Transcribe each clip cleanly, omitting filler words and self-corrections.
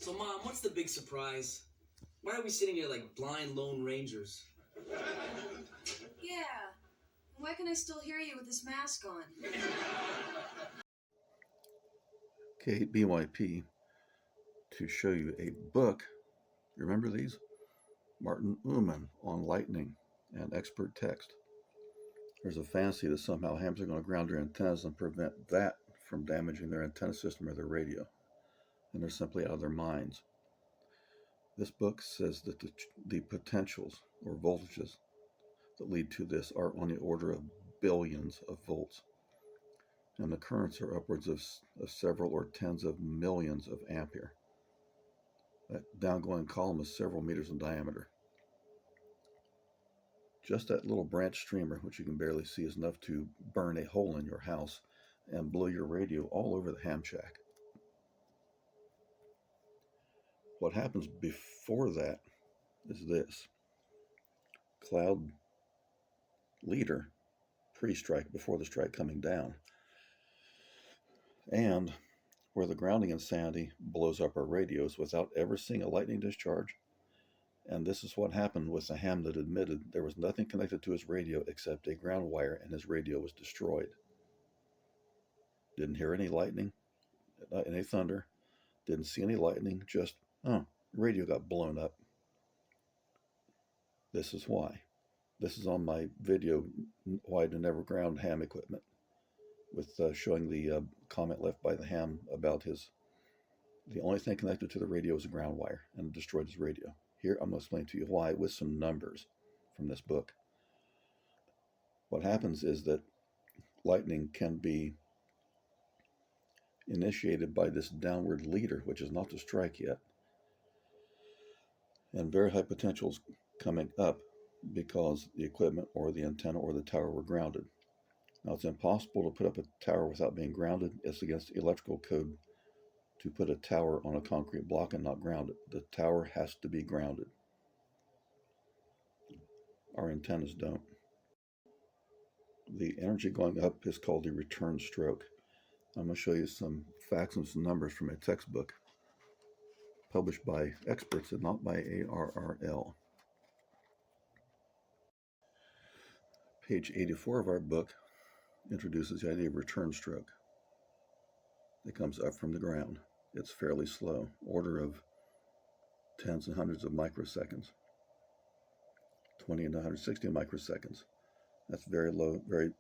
So, Mom, what's the big surprise? Why are we sitting here like blind Lone Rangers? Yeah. Why can I still hear you with this mask on? KBYP to show you a book. Remember these? Martin Ullman on lightning and expert text. There's a fantasy that somehow hams are going to ground their antennas and prevent that from damaging their antenna system or their radio. And they're simply out of their minds. This book says that the potentials or voltages that lead to this are on the order of billions of volts. And the currents are upwards of several or tens of millions of ampere. That downgoing column is several meters in diameter. Just that little branch streamer, which you can barely see, is enough to burn a hole in your house and blow your radio all over the ham shack. What happens before that is this. Cloud leader, pre-strike, before the strike coming down. And where the grounding insanity blows up our radios without ever seeing a lightning discharge. And this is what happened with the ham that admitted there was nothing connected to his radio except a ground wire, and his radio was destroyed. Didn't hear any lightning, any thunder, didn't see any lightning, just, radio got blown up. This is why. This is on my video, Why to Never Ground Ham Equipment, with showing the comment left by the ham about the only thing connected to the radio was a ground wire, and it destroyed his radio. Here, I'm going to explain to you why with some numbers from this book. What happens is that lightning can be initiated by this downward leader, which is not the strike yet, and very high potentials coming up because the equipment or the antenna or the tower were grounded. Now, it's impossible to put up a tower without being grounded. It's against electrical code to put a tower on a concrete block and not ground it. The tower has to be grounded. Our antennas don't. The energy going up is called the return stroke. I'm going to show you some facts and some numbers from a textbook published by experts and not by ARRL. Page 84 of our book introduces the idea of return stroke. It comes up from the ground. It's fairly slow, order of tens and hundreds of microseconds, 20 and 160 microseconds. That's very low, very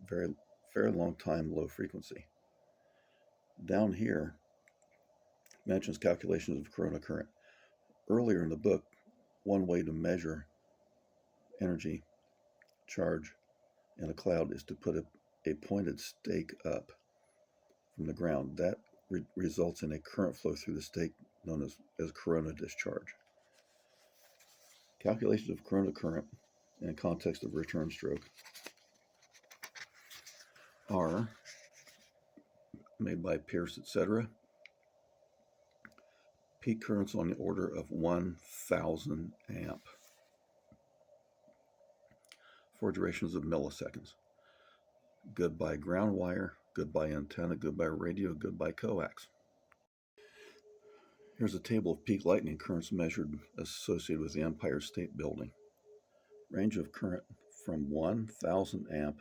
long time, low frequency. Down here mentions calculations of corona current. Earlier in the book, one way to measure energy charge in a cloud is to put a pointed stake up from the ground. That results in a current flow through the stake known as corona discharge. Calculations of corona current in context of return stroke are made by Pierce, etc. Peak currents on the order of 1,000 amp for durations of milliseconds. Goodbye ground wire, goodbye antenna, goodbye radio, goodbye coax. Here's a table of peak lightning currents measured associated with the Empire State Building. Range of current from 1,000 amp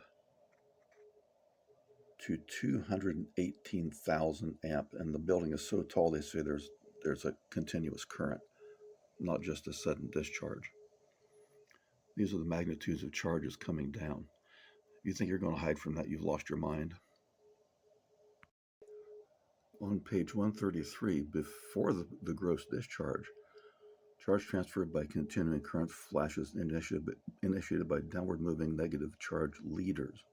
to 218,000 amp, and the building is so tall they say there's a continuous current, not just a sudden discharge. These are the magnitudes of charges coming down. If you think you're going to hide from that, you've lost your mind. On page 133, before the gross discharge, charge transferred by continuing current flashes initiated by downward moving negative charge leaders.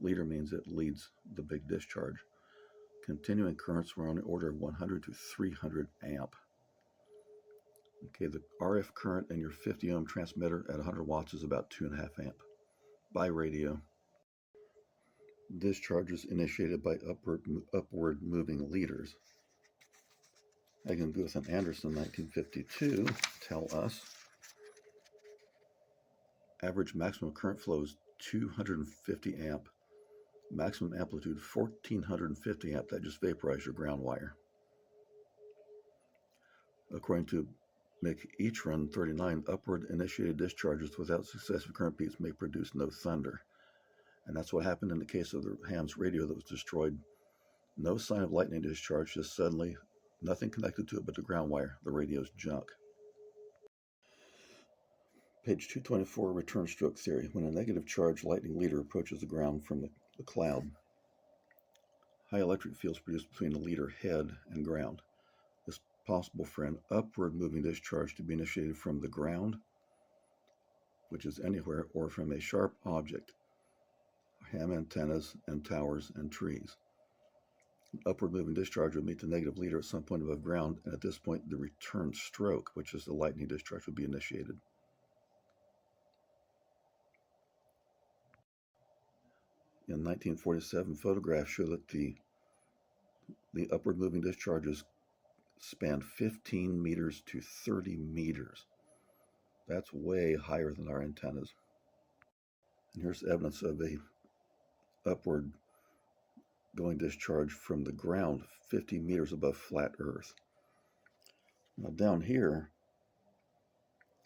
Leader means it leads the big discharge. Continuing currents were on the order of 100 to 300 amp. Okay, the RF current in your 50 ohm transmitter at 100 watts is about 2.5 amp. By radio, discharges initiated by upward moving leaders. Hagen, Guth, and Anderson, 1952, tell us average maximum current flow is 250 amp. Maximum amplitude 1450 amp. That just vaporized your ground wire. According to McEachran 39, upward initiated discharges without successive current peaks may produce no thunder. And that's what happened in the case of the Ham's radio that was destroyed. No sign of lightning discharge, just suddenly nothing connected to it but the ground wire. The radio's junk. Page 224, return stroke theory. When a negative charge lightning leader approaches the ground from the cloud, high electric fields produced between the leader head and ground. It's possible for an upward moving discharge to be initiated from the ground, which is anywhere, or from a sharp object, ham antennas and towers and trees. An upward moving discharge would meet the negative leader at some point above ground, and at this point the return stroke, which is the lightning discharge, would be initiated. In 1947, photographs show that the upward moving discharges spanned 15 meters to 30 meters. That's way higher than our antennas. And here's evidence of a upward going discharge from the ground 50 meters above flat Earth. Now down here,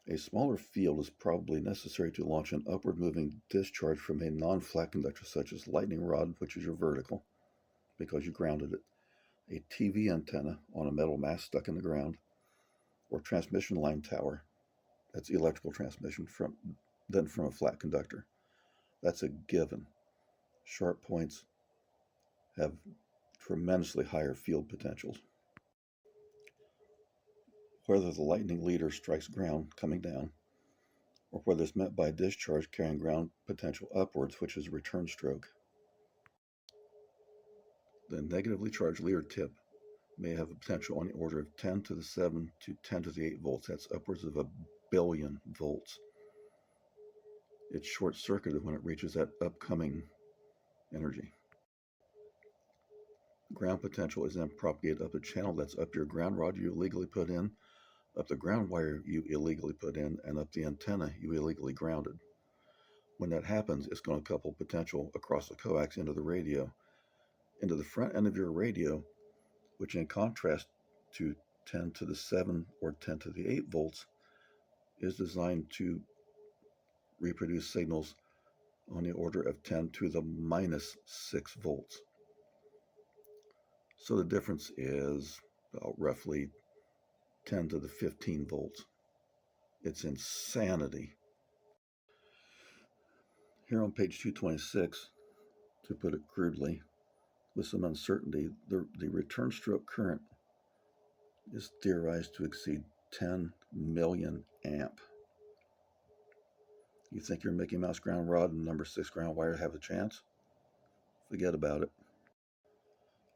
a smaller field is probably necessary to launch an upward moving discharge from a non-flat conductor such as lightning rod, which is your vertical, because you grounded it, a TV antenna on a metal mast stuck in the ground, or transmission line tower, that's electrical transmission, from a flat conductor. That's a given. Sharp points have tremendously higher field potentials. Whether the lightning leader strikes ground coming down, or whether it's met by a discharge carrying ground potential upwards, which is a return stroke. The negatively charged leader tip may have a potential on the order of 10 to the 7 to 10 to the 8 volts. That's upwards of 1 billion volts. It's short-circuited when it reaches that upcoming energy. Ground potential is then propagated up a channel that's up your ground rod you illegally put in, up the ground wire you illegally put in, and up the antenna you illegally grounded. When that happens, it's going to couple potential across the coax into the radio, into the front end of your radio, which in contrast to 10 to the 7 or 10 to the 8 volts, is designed to reproduce signals on the order of 10 to the minus 6 volts. So the difference is about roughly 10 to the 15 volts. It's insanity. Here on page 226, to put it crudely, with some uncertainty, the return stroke current is theorized to exceed 10 million amp. You think your Mickey Mouse ground rod and number 6 ground wire have a chance? Forget about it.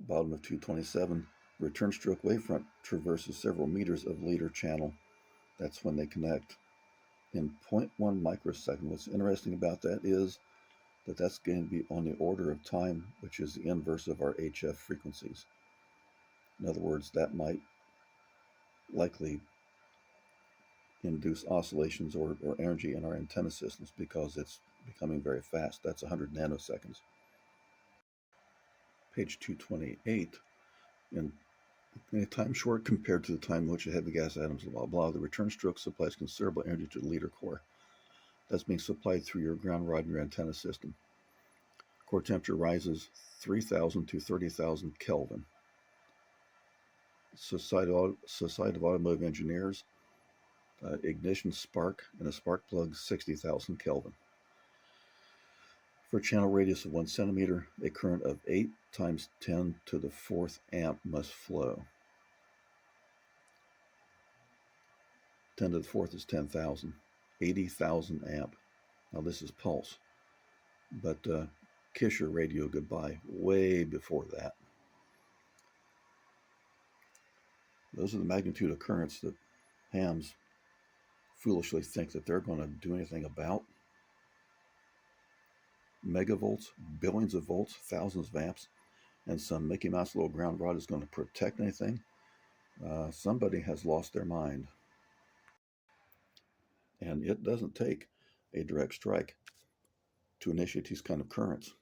Bottom of 227, return stroke wavefront traverses several meters of leader channel. That's when they connect in 0.1 microsecond. What's interesting about that is that that's going to be on the order of time, which is the inverse of our HF frequencies. In other words, that might likely induce oscillations or energy in our antenna systems because it's becoming very fast. That's 100 nanoseconds. Page 228, in a time short compared to the time in which the heavy gas atoms, blah, blah, the return stroke supplies considerable energy to the leader core. That's being supplied through your ground rod and your antenna system. Core temperature rises 3,000 to 30,000 Kelvin. Society of Automotive Engineers, ignition spark and a spark plug 60,000 Kelvin. For a channel radius of 1 centimeter, a current of 8 times 10 to the 4th amp must flow. 10 to the 4th is 10,000, 80,000 amp. Now this is pulse, but kiss your radio goodbye way before that. Those are the magnitude of currents that hams foolishly think that they're going to do anything about. Megavolts, billions of volts, thousands of amps, and some Mickey Mouse little ground rod is going to protect anything. Somebody has lost their mind. And it doesn't take a direct strike to initiate these kind of currents.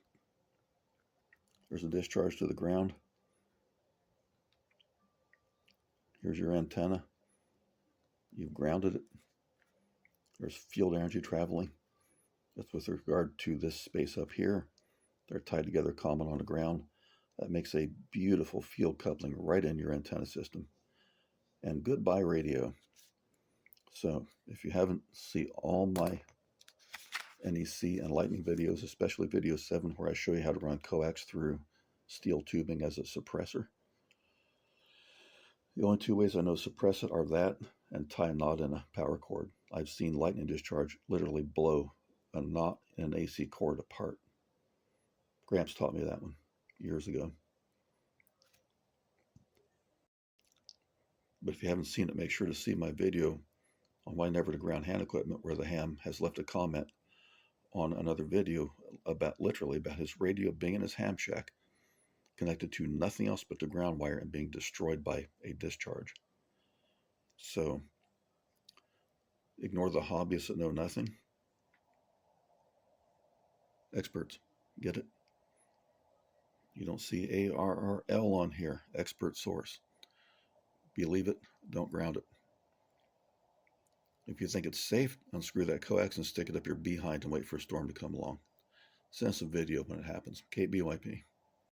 There's a discharge to the ground. Here's your antenna. you've grounded it. There's field energy traveling. That's with regard to this space up here. They're tied together, common on the ground. That makes a beautiful field coupling right in your antenna system. And goodbye radio. So if you haven't seen all my NEC and lightning videos, especially video 7 where I show you how to run coax through steel tubing as a suppressor, the only two ways I know to suppress it are that and tie a knot in a power cord. I've seen lightning discharge literally blow a knot in an AC cord apart. Gramps taught me that one years ago. But if you haven't seen it, make sure to see my video on my never to ground hand equipment, where the ham has left a comment on another video about his radio being in his ham shack, connected to nothing else but the ground wire and being destroyed by a discharge. So ignore the hobbyists that know nothing. Experts, get it? You don't see ARRL on here, expert source. Believe it, don't ground it. If you think it's safe, unscrew that coax and stick it up your behind and wait for a storm to come along. Send us a video when it happens. KBYP.